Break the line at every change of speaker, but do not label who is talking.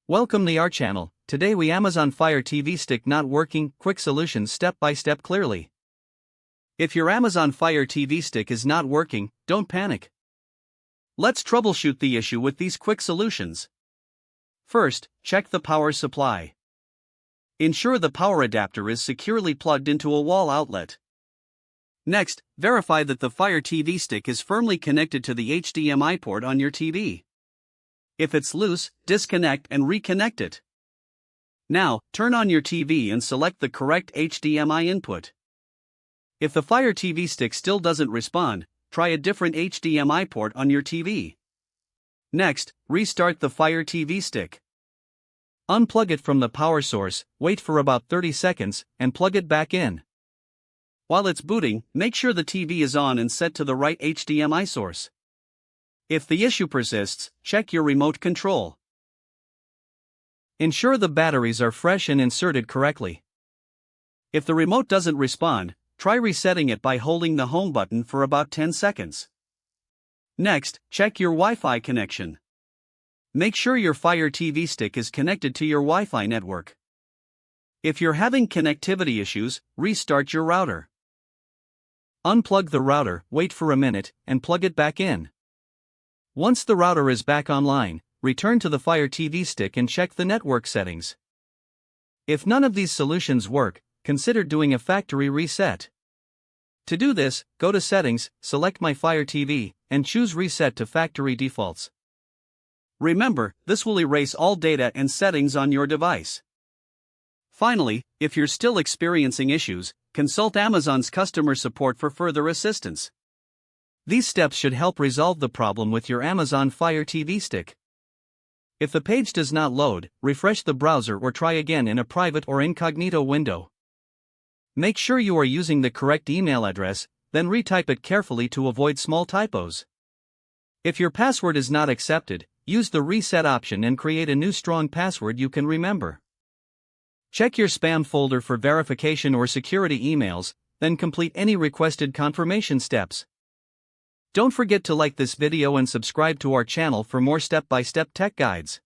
Welcome to our channel. Today we Amazon Fire TV Stick not working, quick solutions step by step clearly. If your Amazon Fire TV Stick is not working, don't panic. Let's troubleshoot the issue with these quick solutions. First, check the power supply. Ensure the power adapter is securely plugged into a wall outlet. Next, verify that the Fire TV Stick is firmly connected to the HDMI port on your TV. If it's loose, disconnect and reconnect it. Now, turn on your TV and select the correct HDMI input. If the Fire TV Stick still doesn't respond, try a different HDMI port on your TV. Next, restart the Fire TV Stick. Unplug it from the power source, wait for about 30 seconds, and plug it back in. While it's booting, make sure the TV is on and set to the right HDMI source. If the issue persists, check your remote control. Ensure the batteries are fresh and inserted correctly. If the remote doesn't respond, try resetting it by holding the home button for about 10 seconds. Next, check your Wi-Fi connection. Make sure your Fire TV Stick is connected to your Wi-Fi network. If you're having connectivity issues, restart your router. Unplug the router, wait for a minute, and plug it back in. Once the router is back online, return to the Fire TV Stick and check the network settings. If none of these solutions work, consider doing a factory reset. To do this, go to Settings, select My Fire TV, and choose Reset to Factory Defaults. Remember, this will erase all data and settings on your device. Finally, if you're still experiencing issues, consult Amazon's customer support for further assistance. These steps should help resolve the problem with your Amazon Fire TV Stick. If the page does not load, refresh the browser or try again in a private or incognito window. Make sure you are using the correct email address, then retype it carefully to avoid small typos. If your password is not accepted, use the reset option and create a new strong password you can remember. Check your spam folder for verification or security emails, then complete any requested confirmation steps. Don't forget to like this video and subscribe to our channel for more step-by-step tech guides.